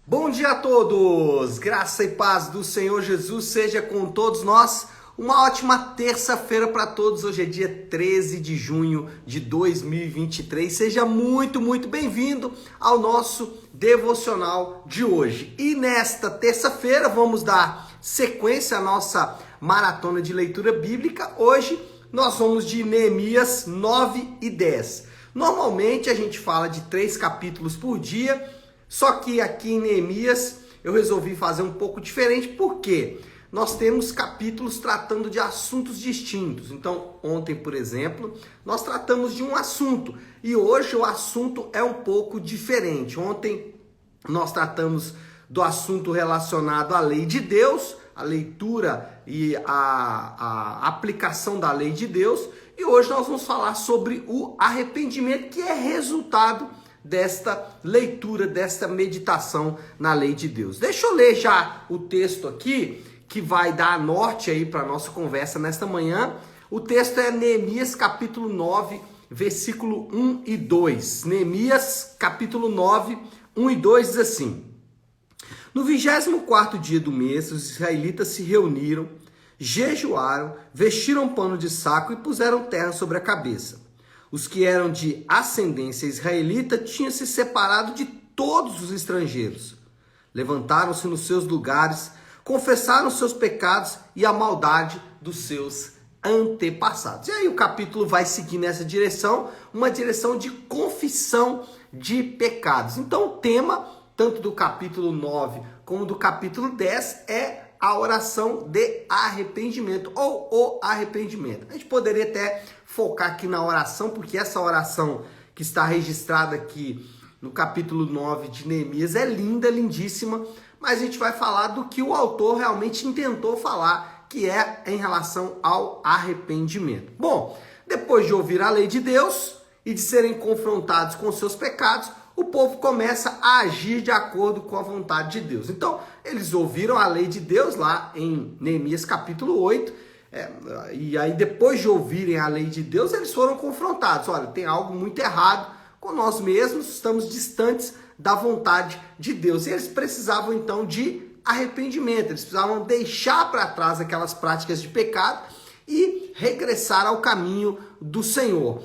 Bom dia a todos! Graça e paz do Senhor Jesus seja com todos nós. Uma ótima terça-feira para todos. Hoje é dia 13 de junho de 2023. Seja muito bem-vindo ao nosso devocional de hoje. E nesta terça-feira vamos dar sequência à nossa maratona de leitura bíblica. Hoje nós vamos de Neemias 9 e 10. Normalmente a gente fala de 3 capítulos por dia. Só que aqui em Neemias eu resolvi fazer um pouco diferente, porque nós temos capítulos tratando de assuntos distintos. Então, ontem, por exemplo, nós tratamos de um assunto e hoje o assunto é um pouco diferente. Ontem nós tratamos do assunto relacionado à lei de Deus, a leitura e a aplicação da lei de Deus, e hoje nós vamos falar sobre o arrependimento, que é resultado desta leitura, desta meditação na lei de Deus. Deixa eu ler já o texto aqui, que vai dar norte aí para a nossa conversa nesta manhã. O texto é Neemias capítulo 9, versículo 1 e 2. Neemias capítulo 9, 1 e 2 diz assim: No 24º dia do mês, os israelitas se reuniram, jejuaram, vestiram pano de saco e puseram terra sobre a cabeça. Os que eram de ascendência israelita tinham se separado de todos os estrangeiros. Levantaram-se nos seus lugares, confessaram seus pecados e a maldade dos seus antepassados. E aí o capítulo vai seguir nessa direção, uma direção de confissão de pecados. Então o tema, tanto do capítulo 9 como do capítulo 10, é a oração de arrependimento, ou o arrependimento. A gente poderia até focar aqui na oração, porque essa oração que está registrada aqui no capítulo 9 de Neemias é linda, lindíssima, mas a gente vai falar do que o autor realmente intentou falar, que é em relação ao arrependimento. Bom, depois de ouvir a lei de Deus e de serem confrontados com seus pecados, o povo começa a agir de acordo com a vontade de Deus. Então, eles ouviram a lei de Deus lá em Neemias capítulo 8, e aí depois de ouvirem a lei de Deus, eles foram confrontados. Olha, tem algo muito errado com nós mesmos, estamos distantes da vontade de Deus. E eles precisavam então de arrependimento, eles precisavam deixar para trás aquelas práticas de pecado e regressar ao caminho do Senhor.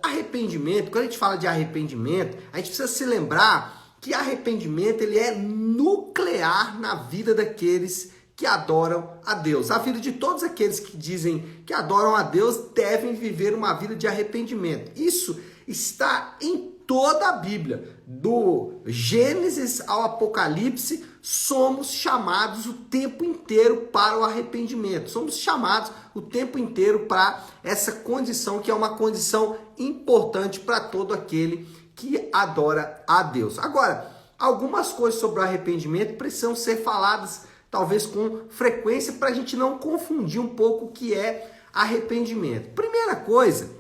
Arrependimento, quando a gente fala de arrependimento, a gente precisa se lembrar que arrependimento ele é nuclear na vida daqueles que adoram a Deus. A vida de todos aqueles que dizem que adoram a Deus devem viver uma vida de arrependimento. Isso está em toda a Bíblia, do Gênesis ao Apocalipse. Somos chamados o tempo inteiro para o arrependimento. Somos chamados o tempo inteiro para essa condição, que é uma condição importante para todo aquele que adora a Deus. Agora, algumas coisas sobre o arrependimento precisam ser faladas, talvez com frequência, para a gente não confundir um pouco o que é arrependimento. Primeira coisa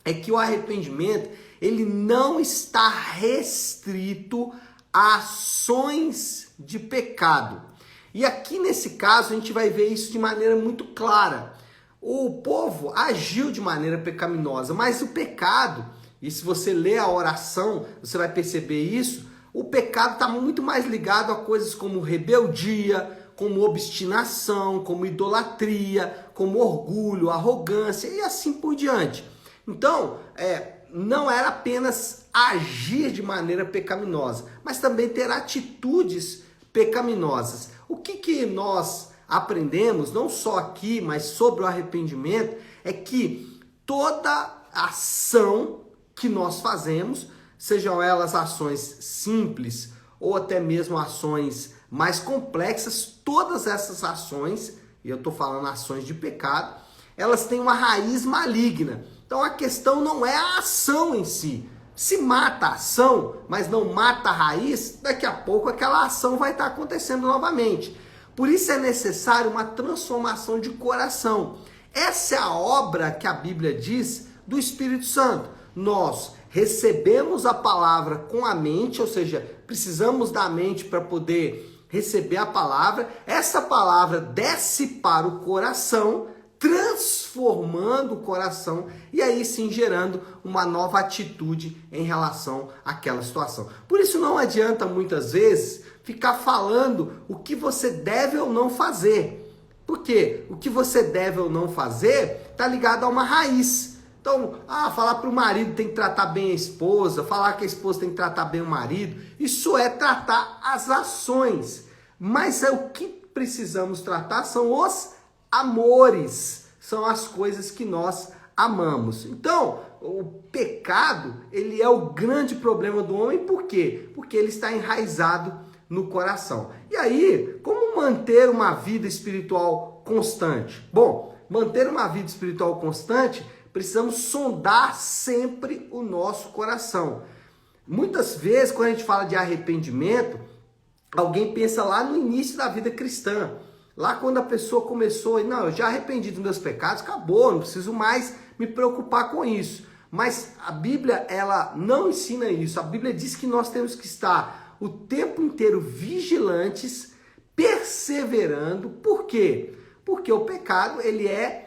é que o arrependimento ele não está restrito a ações de pecado. E aqui nesse caso a gente vai ver isso de maneira muito clara. O povo agiu de maneira pecaminosa, mas o pecado, e se você ler a oração, você vai perceber isso, o pecado está muito mais ligado a coisas como rebeldia, como obstinação, como idolatria, como orgulho, arrogância e assim por diante. Então, não era apenas agir de maneira pecaminosa, mas também ter atitudes pecaminosas. O que nós aprendemos, não só aqui, mas sobre o arrependimento, é que toda ação que nós fazemos, sejam elas ações simples ou até mesmo ações mais complexas, todas essas ações, e eu estou falando ações de pecado, elas têm uma raiz maligna. Então a questão não é a ação em si. Se mata a ação, mas não mata a raiz, daqui a pouco aquela ação vai estar acontecendo novamente. Por isso é necessário uma transformação de coração. Essa é a obra que a Bíblia diz do Espírito Santo. Nós recebemos a palavra com a mente, ou seja, precisamos da mente para poder receber a palavra. Essa palavra desce para o coração, transformando o coração e aí sim gerando uma nova atitude em relação àquela situação. Por isso não adianta muitas vezes ficar falando o que você deve ou não fazer. Por quê? O que você deve ou não fazer está ligado a uma raiz. Então, falar para o marido tem que tratar bem a esposa, falar que a esposa tem que tratar bem o marido, isso é tratar as ações. Mas o que precisamos tratar são os amores, são as coisas que nós amamos. Então, o pecado, ele é o grande problema do homem, por quê? Porque ele está enraizado no coração. E aí, como manter uma vida espiritual constante? Bom, manter uma vida espiritual constante, precisamos sondar sempre o nosso coração. Muitas vezes, quando a gente fala de arrependimento, alguém pensa lá no início da vida cristã. Lá quando a pessoa começou, não, eu já arrependi dos meus pecados, acabou, não preciso mais me preocupar com isso. Mas a Bíblia, ela não ensina isso. A Bíblia diz que nós temos que estar o tempo inteiro vigilantes, perseverando. Por quê? Porque o pecado, ele é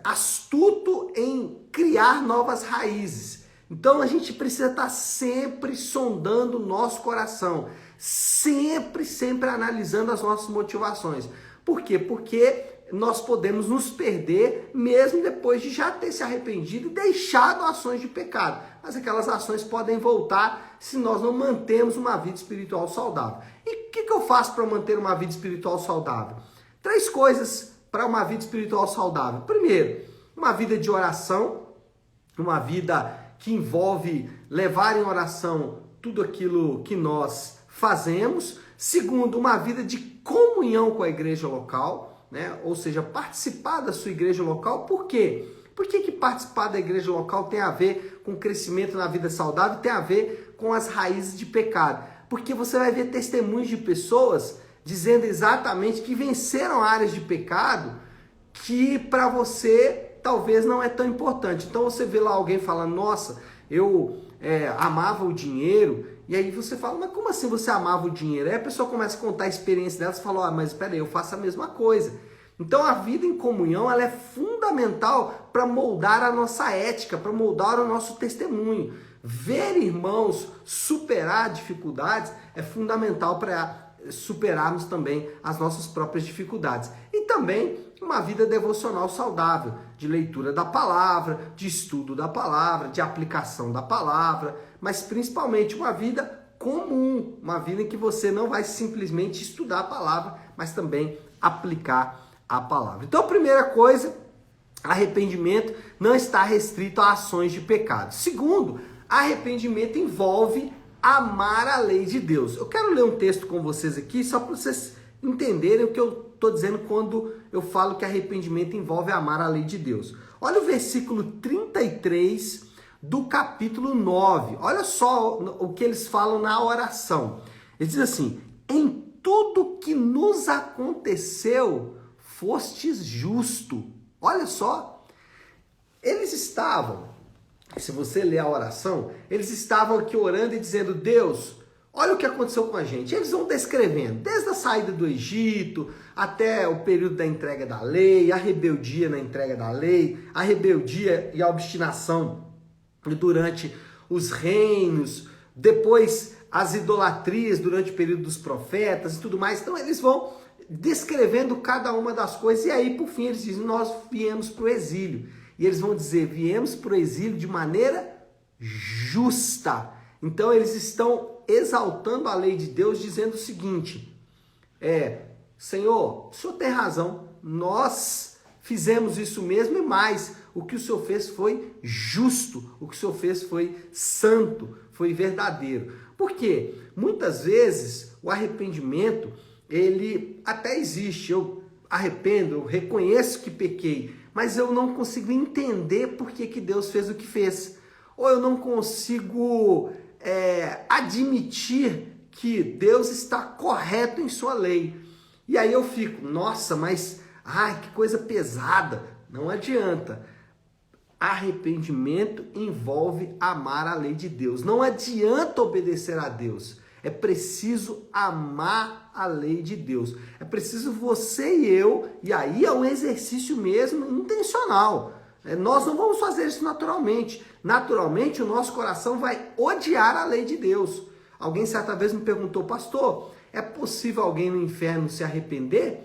astuto em criar novas raízes. Então a gente precisa estar sempre sondando o nosso coração, sempre analisando as nossas motivações. Por quê? Porque nós podemos nos perder mesmo depois de já ter se arrependido e deixado ações de pecado. Mas aquelas ações podem voltar se nós não mantemos uma vida espiritual saudável. E o que eu faço para manter uma vida espiritual saudável? 3 coisas para uma vida espiritual saudável. Primeiro, uma vida de oração, uma vida que envolve levar em oração tudo aquilo que nós fazemos. Segundo, uma vida de comunhão com a igreja local, né? Ou seja, participar da sua igreja local. Por quê? Por que participar da igreja local tem a ver com crescimento na vida saudável, tem a ver com as raízes de pecado? Porque você vai ver testemunhos de pessoas dizendo exatamente que venceram áreas de pecado que para você talvez não é tão importante. Então você vê lá alguém falando, nossa, eu amava o dinheiro, e aí você fala, mas como assim você amava o dinheiro? Aí a pessoa começa a contar a experiência dela, você fala, mas espera aí, eu faço a mesma coisa. Então a vida em comunhão, ela é fundamental para moldar a nossa ética, para moldar o nosso testemunho. Ver irmãos superar dificuldades é fundamental para superarmos também as nossas próprias dificuldades. E também uma vida devocional saudável, de leitura da palavra, de estudo da palavra, de aplicação da palavra, mas principalmente uma vida comum, uma vida em que você não vai simplesmente estudar a palavra, mas também aplicar a palavra. Então, a primeira coisa, arrependimento não está restrito a ações de pecado. Segundo, arrependimento envolve amar a lei de Deus. Eu quero ler um texto com vocês aqui, só para vocês entenderem o que eu estou dizendo quando eu falo que arrependimento envolve amar a lei de Deus. Olha o versículo 33 do capítulo 9. Olha só o que eles falam na oração. Eles dizem assim, em tudo que nos aconteceu, fostes justo. Olha só, eles estavam, se você ler a oração, eles estavam aqui orando e dizendo, Deus, olha o que aconteceu com a gente. Eles vão descrevendo, desde a saída do Egito, até o período da entrega da lei, a rebeldia na entrega da lei, a rebeldia e a obstinação durante os reinos, depois as idolatrias durante o período dos profetas e tudo mais. Então eles vão descrevendo cada uma das coisas e aí por fim eles dizem, nós viemos para o exílio. E eles vão dizer, viemos para o exílio de maneira justa. Então eles estão exaltando a lei de Deus, dizendo o seguinte, Senhor, o Senhor tem razão, nós fizemos isso mesmo e mais, o que o Senhor fez foi justo, o que o Senhor fez foi santo, foi verdadeiro. Por quê? Muitas vezes o arrependimento, ele até existe, eu arrependo, eu reconheço que pequei, mas eu não consigo entender por que Deus fez o que fez. Ou eu não consigo admitir que Deus está correto em sua lei. E aí eu fico, nossa, mas que coisa pesada. Não adianta. Arrependimento envolve amar a lei de Deus. Não adianta obedecer a Deus. É preciso amar a lei de Deus. É preciso você e eu, e aí é um exercício mesmo intencional. Nós não vamos fazer isso naturalmente. Naturalmente, o nosso coração vai odiar a lei de Deus. Alguém certa vez me perguntou, pastor, É possível alguém no inferno se arrepender?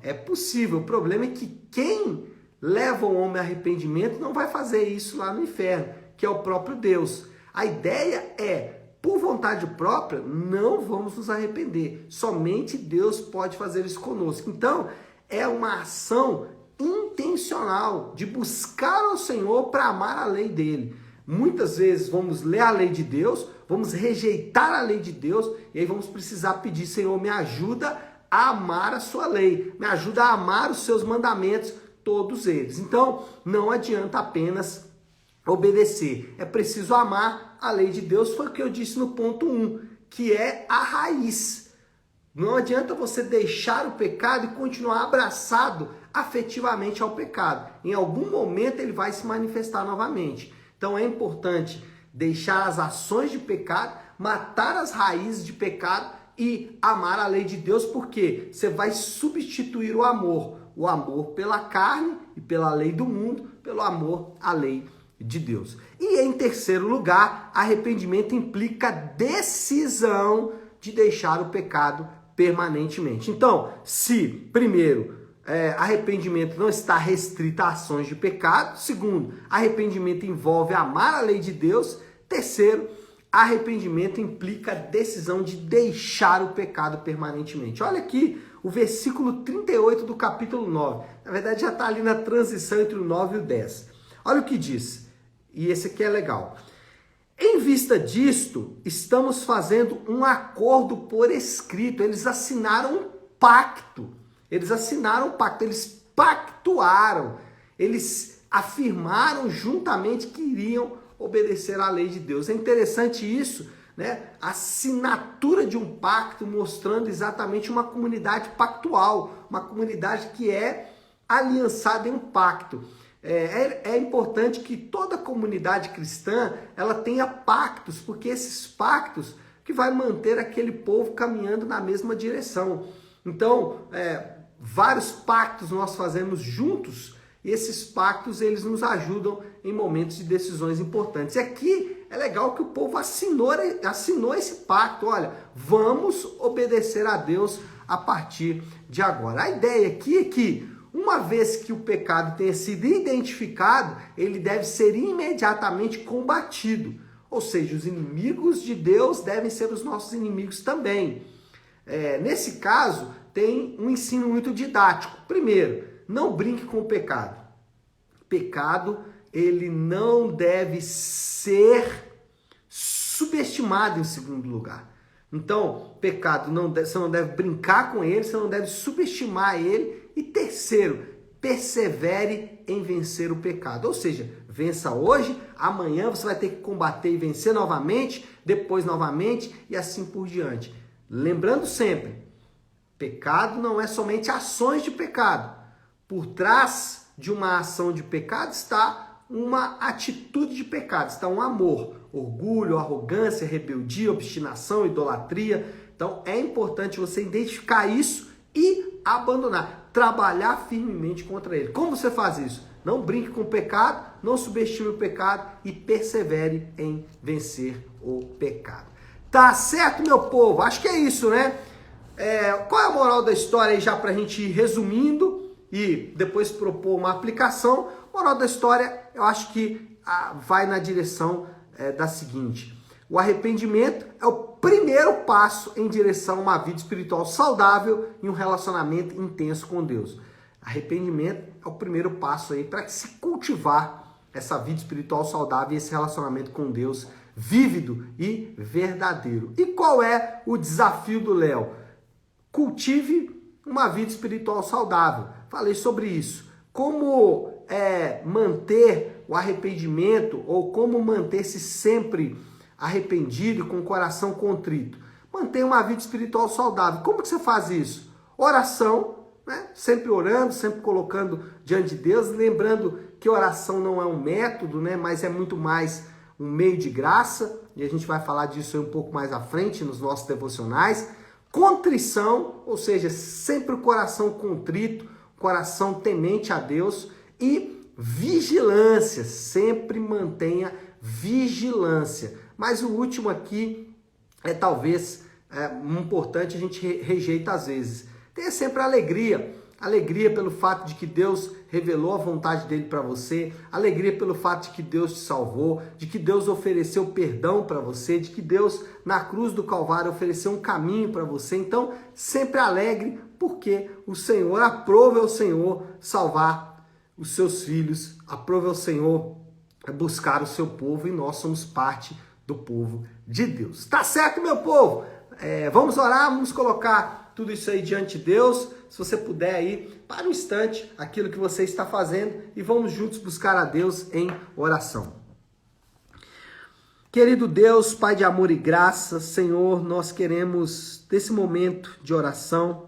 É possível. O problema é que quem leva o homem ao arrependimento não vai fazer isso lá no inferno, que é o próprio Deus. A ideia é, por vontade própria, não vamos nos arrepender. Somente Deus pode fazer isso conosco. Então, é uma ação intencional de buscar ao Senhor para amar a lei dele. Muitas vezes vamos ler a lei de Deus, vamos rejeitar a lei de Deus e aí vamos precisar pedir: Senhor, me ajuda a amar a sua lei, me ajuda a amar os seus mandamentos, todos eles. Então, não adianta apenas obedecer, é preciso amar a lei de Deus. Foi o que eu disse no ponto 1, que é a raiz. Não adianta você deixar o pecado e continuar abraçado afetivamente ao pecado. Em algum momento ele vai se manifestar novamente. Então é importante deixar as ações de pecado, matar as raízes de pecado e amar a lei de Deus, porque você vai substituir o amor pela carne e pela lei do mundo, pelo amor à lei de Deus. E em terceiro lugar, arrependimento implica decisão de deixar o pecado permanentemente. Então, se primeiro, arrependimento não está restrito a ações de pecado. Segundo, arrependimento envolve amar a lei de Deus. Terceiro, arrependimento implica a decisão de deixar o pecado permanentemente. Olha aqui o versículo 38 do capítulo 9. Na verdade, já está ali na transição entre o 9 e o 10. Olha o que diz. E esse aqui é legal. Em vista disto, estamos fazendo um acordo por escrito. Eles assinaram um pacto. Eles pactuaram. Eles afirmaram juntamente que iriam obedecer à lei de Deus. É interessante isso, né? A assinatura de um pacto mostrando exatamente uma comunidade pactual, uma comunidade que é aliançada em um pacto. É importante que toda comunidade cristã ela tenha pactos, porque esses pactos que vai manter aquele povo caminhando na mesma direção. Então, vários pactos nós fazemos juntos, e esses pactos eles nos ajudam em momentos de decisões importantes. E aqui é legal que o povo assinou esse pacto. Olha, vamos obedecer a Deus a partir de agora. A ideia aqui é que uma vez que o pecado tenha sido identificado, ele deve ser imediatamente combatido. Ou seja, os inimigos de Deus devem ser os nossos inimigos também. Nesse caso, tem um ensino muito didático. Primeiro, não brinque com o pecado. Pecado, ele não deve ser subestimado em segundo lugar. Então, pecado, você não deve brincar com ele, você não deve subestimar ele. E terceiro, persevere em vencer o pecado. Ou seja, vença hoje, amanhã você vai ter que combater e vencer novamente, depois novamente e assim por diante. Lembrando sempre, pecado não é somente ações de pecado. Por trás de uma ação de pecado está uma atitude de pecado, está um amor, orgulho, arrogância, rebeldia, obstinação, idolatria. Então é importante você identificar isso e abandonar, trabalhar firmemente contra ele. Como você faz isso? Não brinque com o pecado, não subestime o pecado e persevere em vencer o pecado. Tá certo, meu povo? Acho que é isso, né? Qual é a moral da história aí, já pra gente ir resumindo e depois propor uma aplicação? Moral da história, eu acho que vai na direção da seguinte: o arrependimento é o primeiro passo em direção a uma vida espiritual saudável e um relacionamento intenso com Deus. Arrependimento é o primeiro passo aí para se cultivar essa vida espiritual saudável e esse relacionamento com Deus vívido e verdadeiro. E qual é o desafio do Léo? Cultive uma vida espiritual saudável. Falei sobre isso. Como manter o arrependimento ou como manter-se sempre arrependido e com o coração contrito? Mantenha uma vida espiritual saudável. Como que você faz isso? Oração, né? Sempre orando, sempre colocando diante de Deus, lembrando que oração não é um método, né? Mas é muito mais um meio de graça, e a gente vai falar disso aí um pouco mais à frente nos nossos devocionais. Contrição, ou seja, sempre o coração contrito, coração temente a Deus, e vigilância, sempre mantenha vigilância. Mas o último aqui é talvez importante a gente rejeita às vezes. Tenha sempre alegria. Alegria pelo fato de que Deus revelou a vontade dele para você, alegria pelo fato de que Deus te salvou, de que Deus ofereceu perdão para você, de que Deus na cruz do Calvário ofereceu um caminho para você. Então, sempre alegre, porque o Senhor, aprove ao Senhor salvar os seus filhos, aprove ao Senhor buscar o seu povo, e nós somos parte do povo de Deus. Tá certo, meu povo? Vamos orar, vamos colocar tudo isso aí diante de Deus. Se você puder aí, para um instante, aquilo que você está fazendo, e vamos juntos buscar a Deus em oração. Querido Deus, Pai de amor e graça, Senhor, nós queremos, nesse momento de oração,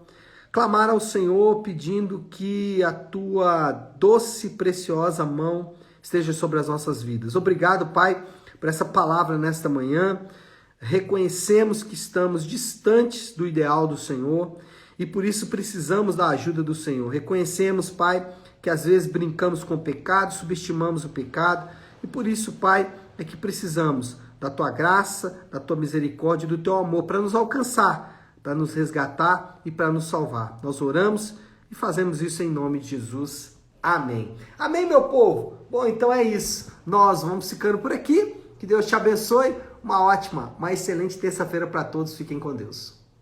clamar ao Senhor pedindo que a Tua doce e preciosa mão esteja sobre as nossas vidas. Obrigado, Pai, por essa palavra nesta manhã. Reconhecemos que estamos distantes do ideal do Senhor e por isso precisamos da ajuda do Senhor. Reconhecemos, Pai, que às vezes brincamos com o pecado, subestimamos o pecado e por isso, Pai, é que precisamos da Tua graça, da Tua misericórdia e do Teu amor para nos alcançar, para nos resgatar e para nos salvar. Nós oramos e fazemos isso em nome de Jesus. Amém. Amém, meu povo? Bom, então é isso. Nós vamos ficando por aqui. Que Deus te abençoe. Uma ótima, uma excelente terça-feira para todos. Fiquem com Deus.